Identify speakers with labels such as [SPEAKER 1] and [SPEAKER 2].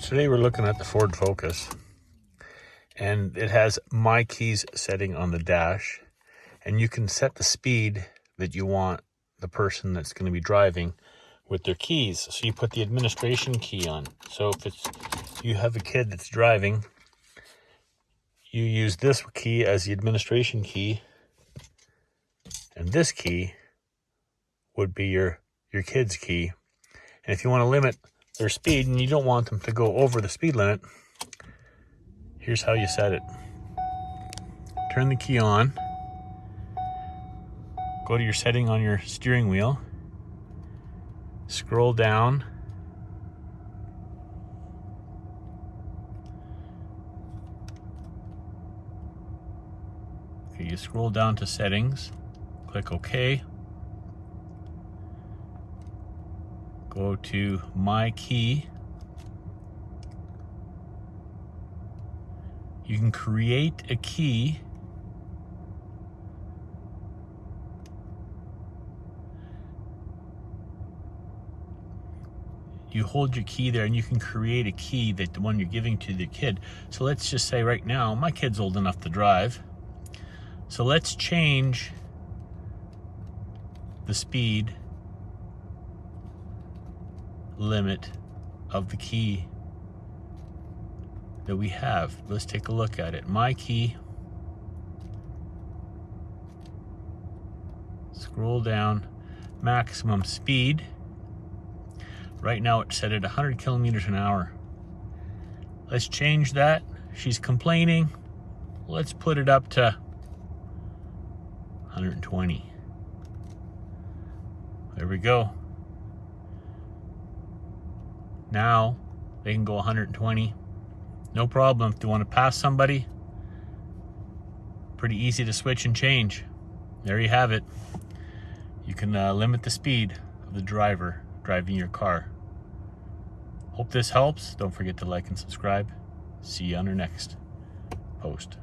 [SPEAKER 1] Today we're looking at the Ford Focus, and it has MyKey's setting on the dash, and you can set the speed that you want the person that's going to be driving with their keys. So you put the administration key on. So if you have a kid that's driving, you use this key as the administration key, and this key would be your kid's key. And if you want to limit their speed and you don't want them to go over the speed limit, here's how you set it. Turn the key on, go to your setting on your steering wheel, scroll down, okay, you scroll down to settings, click OK, go to MyKey. You can create a key. You hold your key there and you can create a key that the one you're giving to the kid. So let's just say right now, my kid's old enough to drive. So let's change the speed limit of the key that we have. Let's take a look at it. MyKey. Scroll down. Maximum speed. Right now it's set at 100 kilometers an hour. Let's change that. She's complaining. Let's put it up to 120. There we go. Now they can go 120. No problem. If you want to pass somebody, pretty easy to switch and change. There you have it. You can limit the speed of the driver driving your car. Hope this helps. Don't forget to like and subscribe. See you on our next post.